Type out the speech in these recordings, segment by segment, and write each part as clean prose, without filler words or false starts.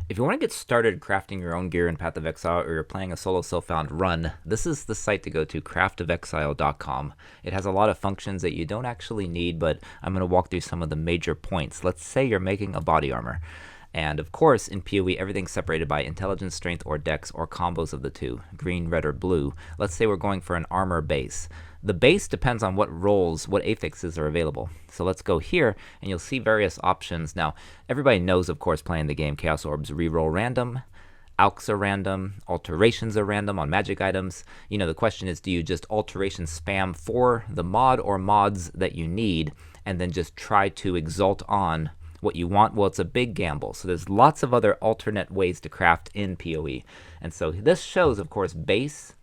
If you want to get started crafting your own gear in Path of Exile, or you're playing a solo self-found run, this is the site to go to, craftofexile.com. It has a lot of functions that you don't actually need, but I'm going to walk through some of the major points. Let's say you're making a body armor. And of course, in POE, everything's separated by intelligence, strength, or dex, or combos of the two, green, red, or blue. Let's say we're going for an armor base. The base depends on what roles, what affixes are available. So let's go here, and you'll see various options. Now, everybody knows, of course, playing the game, Chaos Orbs reroll random, alks are random, alterations are random on magic items. You know, the question is, do you just alteration spam for the mod or mods that you need, and then just try to exalt on what you want? Well, it's a big gamble. So there's lots of other alternate ways to craft in PoE. And so this shows, of course, base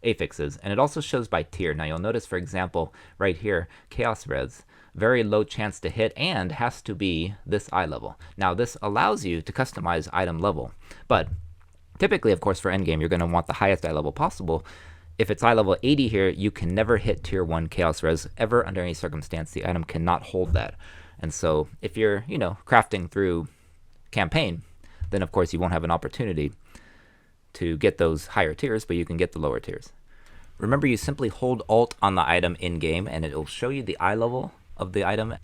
affixes, and it also shows by tier. Now you'll notice, for example, right here, Chaos Res, very low chance to hit and has to be this eye level. Now this allows you to customize item level, but typically, of course, for endgame, you're going to want the highest eye level possible. If it's eye level 80 here, you can never hit tier 1 Chaos Res ever under any circumstance. The item cannot hold that. And so if you're, crafting through campaign, then of course you won't have an opportunity to get those higher tiers, but you can get the lower tiers. Remember, you simply hold Alt on the item in-game, and it will show you the eye level of the item.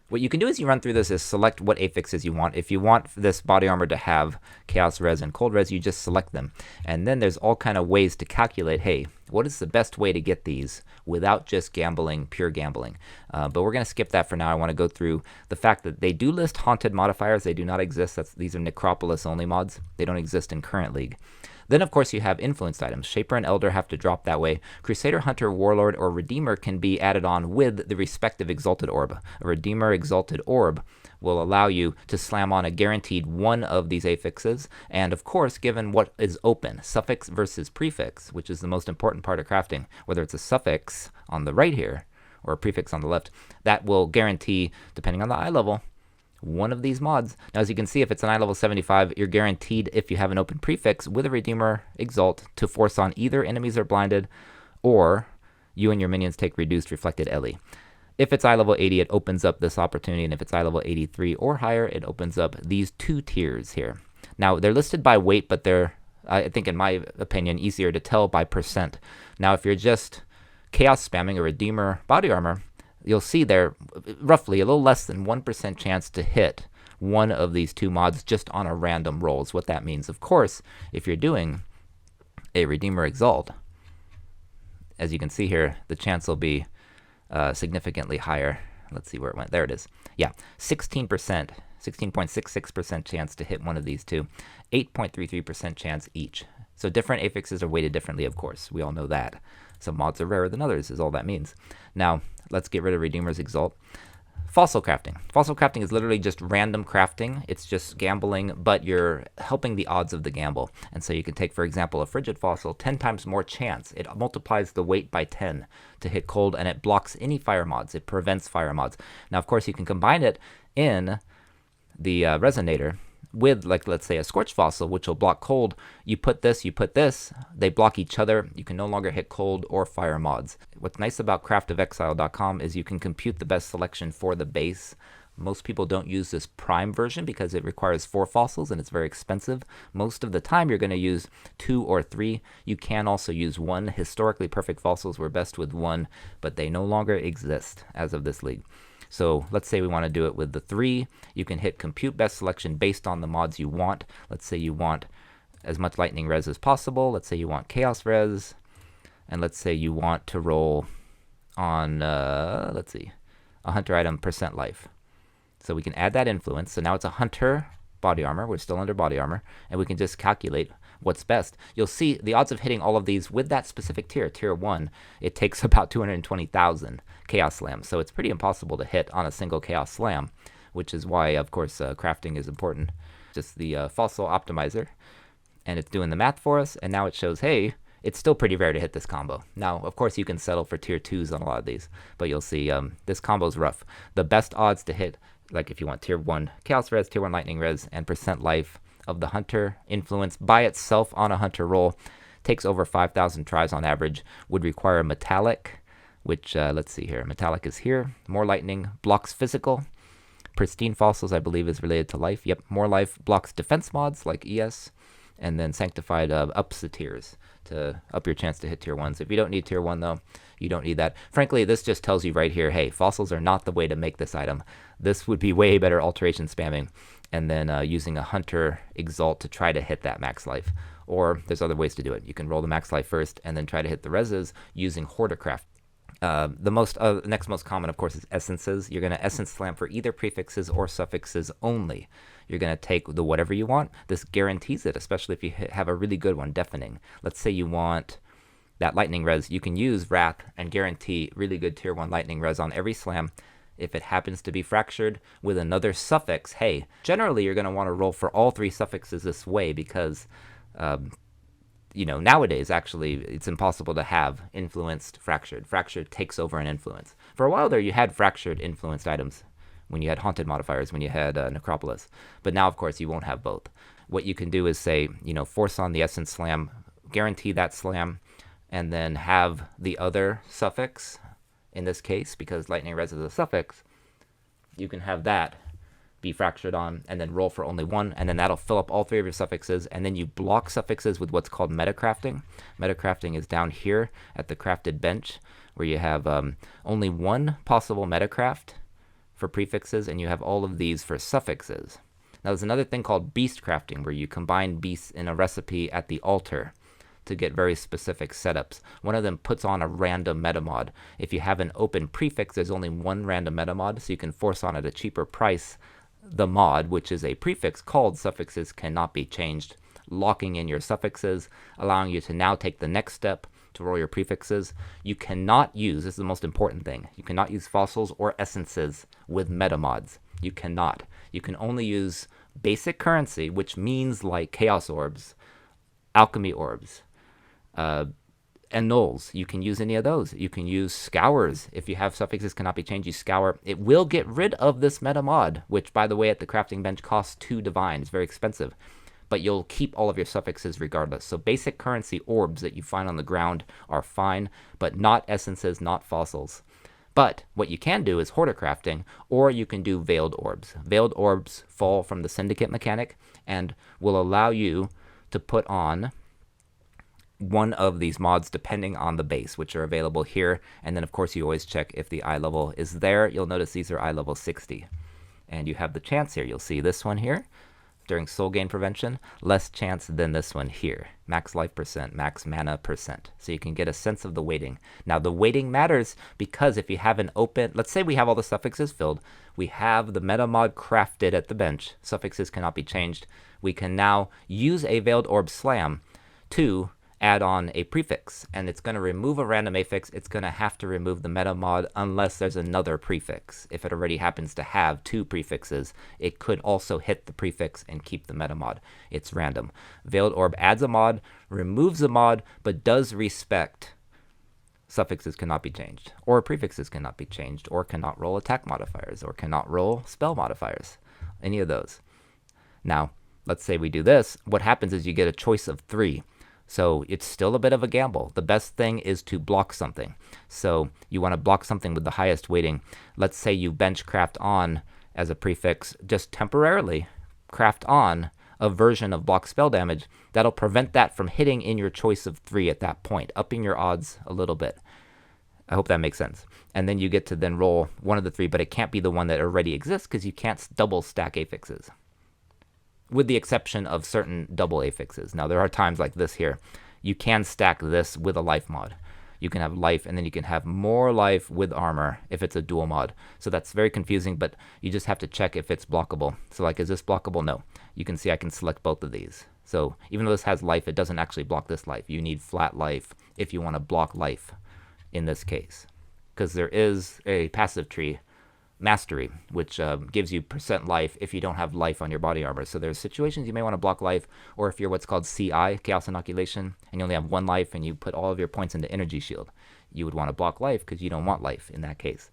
What you can do as you run through this is select what affixes you want. If you want this body armor to have Chaos Res and Cold Res, you just select them. And then there's all kind of ways to calculate, hey, what is the best way to get these without just gambling, pure gambling? But we're going to skip that for now. I want to go through the fact that they do list haunted modifiers. They do not exist. These are Necropolis only mods. They don't exist in current League. Then, of course, you have influenced items. Shaper and Elder have to drop that way. Crusader, Hunter, Warlord, or Redeemer can be added on with the respective Exalted Orb. A Redeemer Exalted Orb will allow you to slam on a guaranteed one of these affixes. And, of course, given what is open, suffix versus prefix, which is the most important part of crafting, whether it's a suffix on the right here or a prefix on the left, that will guarantee, depending on the eye level, one of these mods. Now, as you can see, if it's an eye level 75, you're guaranteed, if you have an open prefix with a Redeemer Exalt, to force on either enemies are blinded or you and your minions take reduced reflected LE. If it's eye level 80, it opens up this opportunity, and if it's eye level 83 or higher, it opens up these two tiers here. Now, they're listed by weight, but they're, I think in my opinion, easier to tell by percent. Now, if you're just chaos spamming a Redeemer body armor, you'll see there roughly a little less than 1% chance to hit one of these two mods just on a random roll is what that means. Of course, if you're doing a Redeemer Exalt, as you can see here, the chance will be significantly higher. Let's see where it went. There it is. Yeah, 16%, 16.66% chance to hit one of these two, 8.33% chance each. So different affixes are weighted differently, of course. We all know that. Some mods are rarer than others is all that means. Now, let's get rid of Redeemer's Exalt. Fossil crafting. Fossil crafting is literally just random crafting. It's just gambling, but you're helping the odds of the gamble. And so you can take, for example, a Frigid Fossil, 10 times more chance. It multiplies the weight by 10 to hit cold, and it blocks any fire mods. It prevents fire mods. Now, of course, you can combine it in the Resonator with, like, let's say a Scorch Fossil, which will block cold. You put this, they block each other. You can no longer hit cold or fire mods. What's nice about craftofexile.com is you can compute the best selection for the base. Most people don't use this prime version because it requires 4 fossils and it's very expensive. Most of the time you're going to use 2 or 3. You can also use 1. Historically, perfect fossils were best with 1, but they no longer exist as of this league. So let's say we want to do it with the 3. You can hit compute best selection based on the mods you want. Let's say you want as much lightning res as possible. Let's say you want chaos res. And let's say you want to roll on, let's see, a hunter item % life. So we can add that influence. So now it's a hunter body armor. We're still under body armor. And we can just calculate what's best. You'll see the odds of hitting all of these with that specific tier, tier 1, it takes about 220,000 chaos slams. So it's pretty impossible to hit on a single chaos slam, which is why, of course, crafting is important. Just the fossil optimizer, and it's doing the math for us. And now it shows, hey, it's still pretty rare to hit this combo. Now, of course, you can settle for tier 2s on a lot of these, but you'll see this combo's rough. The best odds to hit, like if you want tier 1 chaos res, tier 1 lightning res, and % life of the hunter influence by itself on a hunter roll takes over 5,000 tries on average, would require metallic, which let's see here, metallic is here, more lightning, blocks physical, Pristine Fossils, I believe, is related to life. Yep, More Life blocks defense mods like ES, and then Sanctified ups the tiers to up your chance to hit tier 1s. If you don't need tier 1, though, you don't need that. Frankly, this just tells you right here, hey, fossils are not the way to make this item. This would be way better alteration spamming, and then using a Hunter Exalt to try to hit that max life. Or there's other ways to do it. You can roll the max life first, and then try to hit the reses using Hoardercraft. The next most common, of course, is essences. You're going to essence slam for either prefixes or suffixes only. You're going to take the whatever you want. This guarantees it, especially if you have a really good one, Deafening. Let's say you want that lightning res. You can use Wrath and guarantee really good tier 1 lightning res on every slam. If it happens to be fractured with another suffix, hey, generally you're going to want to roll for all 3 suffixes this way because nowadays, actually, it's impossible to have influenced fractured. Fractured takes over an influence. For a while there, you had fractured influenced items when you had haunted modifiers, when you had Necropolis. But now, of course, you won't have both. What you can do is say, force on the essence slam, guarantee that slam, and then have the other suffix, in this case, because lightning res is a suffix, you can have that be fractured on, and then roll for only one, and then that'll fill up all 3 of your suffixes, and then you block suffixes with what's called metacrafting. Metacrafting is down here at the crafted bench, where you have only one possible metacraft for prefixes, and you have all of these for suffixes. Now there's another thing called beast crafting, where you combine beasts in a recipe at the altar to get very specific setups. One of them puts on a random metamod. If you have an open prefix, there's only one random metamod, so you can force on at a cheaper price the mod, which is a prefix called suffixes cannot be changed, locking in your suffixes, allowing you to now take the next step to roll your prefixes. You cannot use, this is the most important thing, you cannot use fossils or essences with metamods. You cannot. You can only use basic currency, which means like chaos orbs, alchemy orbs, and nulls. You can use any of those. You can use scours. If you have suffixes cannot be changed, you scour. It will get rid of this meta mod, which, by the way, at the crafting bench costs 2 divine. It's very expensive. But you'll keep all of your suffixes regardless. So basic currency orbs that you find on the ground are fine, but not essences, not fossils. But what you can do is hoarder crafting, or you can do veiled orbs. Veiled orbs fall from the syndicate mechanic and will allow you to put on one of these mods depending on the base, which are available here. And then, of course, you always check if the eye level is there. You'll notice these are eye level 60. And you have the chance here. You'll see this one here during soul gain prevention, less chance than this one here. Max life percent, max mana percent. So you can get a sense of the weighting. Now, the weighting matters because if you have an open, let's say we have all the suffixes filled, we have the meta mod crafted at the bench, suffixes cannot be changed. We can now use a Veiled Orb Slam to add on a prefix, and it's going to remove a random affix. It's going to have to remove the meta mod unless there's another prefix. If it already happens to have 2 prefixes, it could also hit the prefix and keep the meta mod. It's random. Veiled Orb adds a mod, removes a mod, but does respect suffixes cannot be changed, or prefixes cannot be changed, or cannot roll attack modifiers, or cannot roll spell modifiers. Any of those. Now, let's say we do this. What happens is you get a choice of 3. So it's still a bit of a gamble. The best thing is to block something. So you want to block something with the highest weighting. Let's say you bench craft on as a prefix, just temporarily craft on a version of block spell damage. That'll prevent that from hitting in your choice of 3 at that point, upping your odds a little bit. I hope that makes sense. And then you get to then roll one of the 3, but it can't be the one that already exists because you can't double stack affixes, with the exception of certain double affixes. Now, there are times like this here. You can stack this with a life mod. You can have life, and then you can have more life with armor if it's a dual mod. So that's very confusing, but you just have to check if it's blockable. So like, is this blockable? No. You can see I can select both of these. So even though this has life, it doesn't actually block this life. You need flat life if you want to block life in this case, because there is a passive tree, Mastery, which gives you percent life if you don't have life on your body armor. So there's situations you may want to block life, or if you're what's called CI, Chaos Inoculation, and you only have 1 life and you put all of your points into Energy Shield, you would want to block life because you don't want life in that case.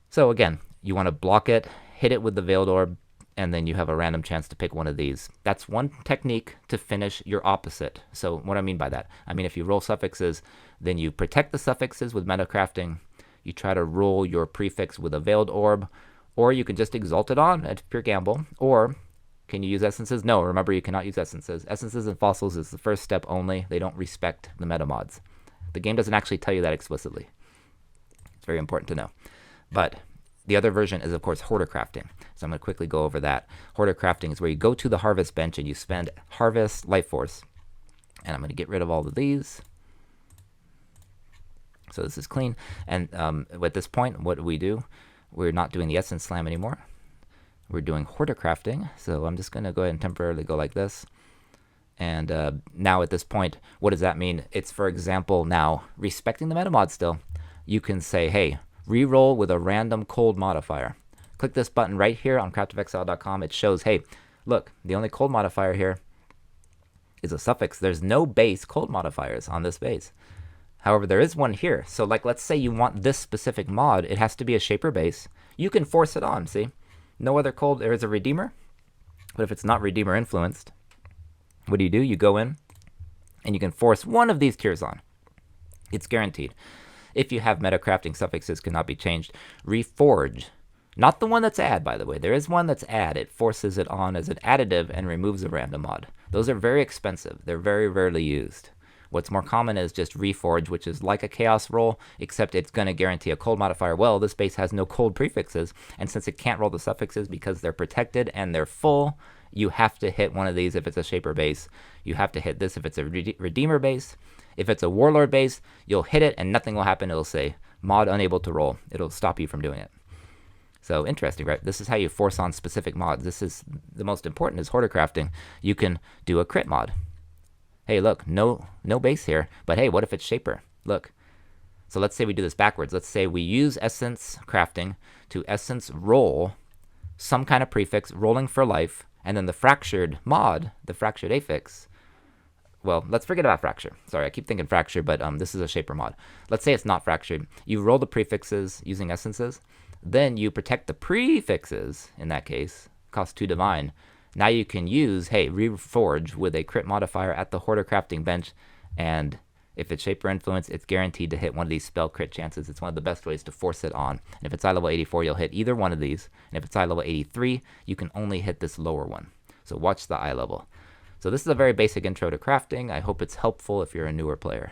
So again, you want to block it, hit it with the Veiled Orb, and then you have a random chance to pick one of these. That's one technique to finish your opposite. So what I mean by that, I mean if you roll suffixes, then you protect the suffixes with metacrafting. You try to roll your prefix with a Veiled Orb, Or you can just exalt it on at pure gamble. Or can you use essences? No, remember you cannot use essences. Essences and fossils is the first step only. They don't respect the meta mods. The game doesn't actually tell you that explicitly. It's very important to know. But the other version is, of course, hoarder crafting. So I'm going to quickly go over that. Hoarder crafting is where you go to the harvest bench and you spend harvest life force. And I'm going to get rid of all of these. So this is clean. And at this point, what do we do? We're not doing the essence slam anymore. We're doing hoarder crafting. So I'm just going to go ahead and temporarily go like this. And now at this point, what does that mean? It's, for example, now respecting the meta mod still. You can say, hey, reroll with a random cold modifier. Click this button right here on craftofexile.com. It shows, hey, look, the only cold modifier here is a suffix. There's no base cold modifiers on this base. However, there is one here. So like, let's say you want this specific mod. It has to be a shaper base. You can force it on, see? No other cold. There is a redeemer. But if it's not redeemer influenced, what do? You go in and you can force one of these tiers on. It's guaranteed. If you have metacrafting suffixes cannot be changed. Reforge. Not the one that's add, by the way. There is one that's add. It forces it on as an additive and removes a random mod. Those are very expensive. They're very rarely used. What's more common is just Reforge, which is like a chaos roll, except it's going to guarantee a cold modifier. Well, this base has no cold prefixes, and since it can't roll the suffixes because they're protected and they're full, you have to hit one of these if it's a shaper base. You have to hit this if it's a redeemer base. If it's a warlord base, you'll hit it and nothing will happen. It'll say mod unable to roll. It'll stop you from doing it. So interesting, right? This is how you force on specific mods. This is the most important is hoarder crafting. You can do a crit mod. Hey, look, no base here, but hey, what if it's shaper? Look. So let's say we do this backwards. Let's say we use essence crafting to essence roll some kind of prefix, rolling for life, and then the fractured mod, the fractured affix. Well, let's forget about fracture. Sorry, I keep thinking fracture, but this is a shaper mod. Let's say it's not fractured. You roll the prefixes using essences, then you protect the prefixes, in that case, cost 2 divine. Now you can use, hey, Reforge with a crit modifier at the hoarder crafting bench, and if it's shaper influence, it's guaranteed to hit one of these spell crit chances. It's one of the best ways to force it on. And if it's eye level 84, you'll hit either one of these. And if it's eye level 83, you can only hit this lower one. So watch the eye level. So this is a very basic intro to crafting. I hope it's helpful if you're a newer player.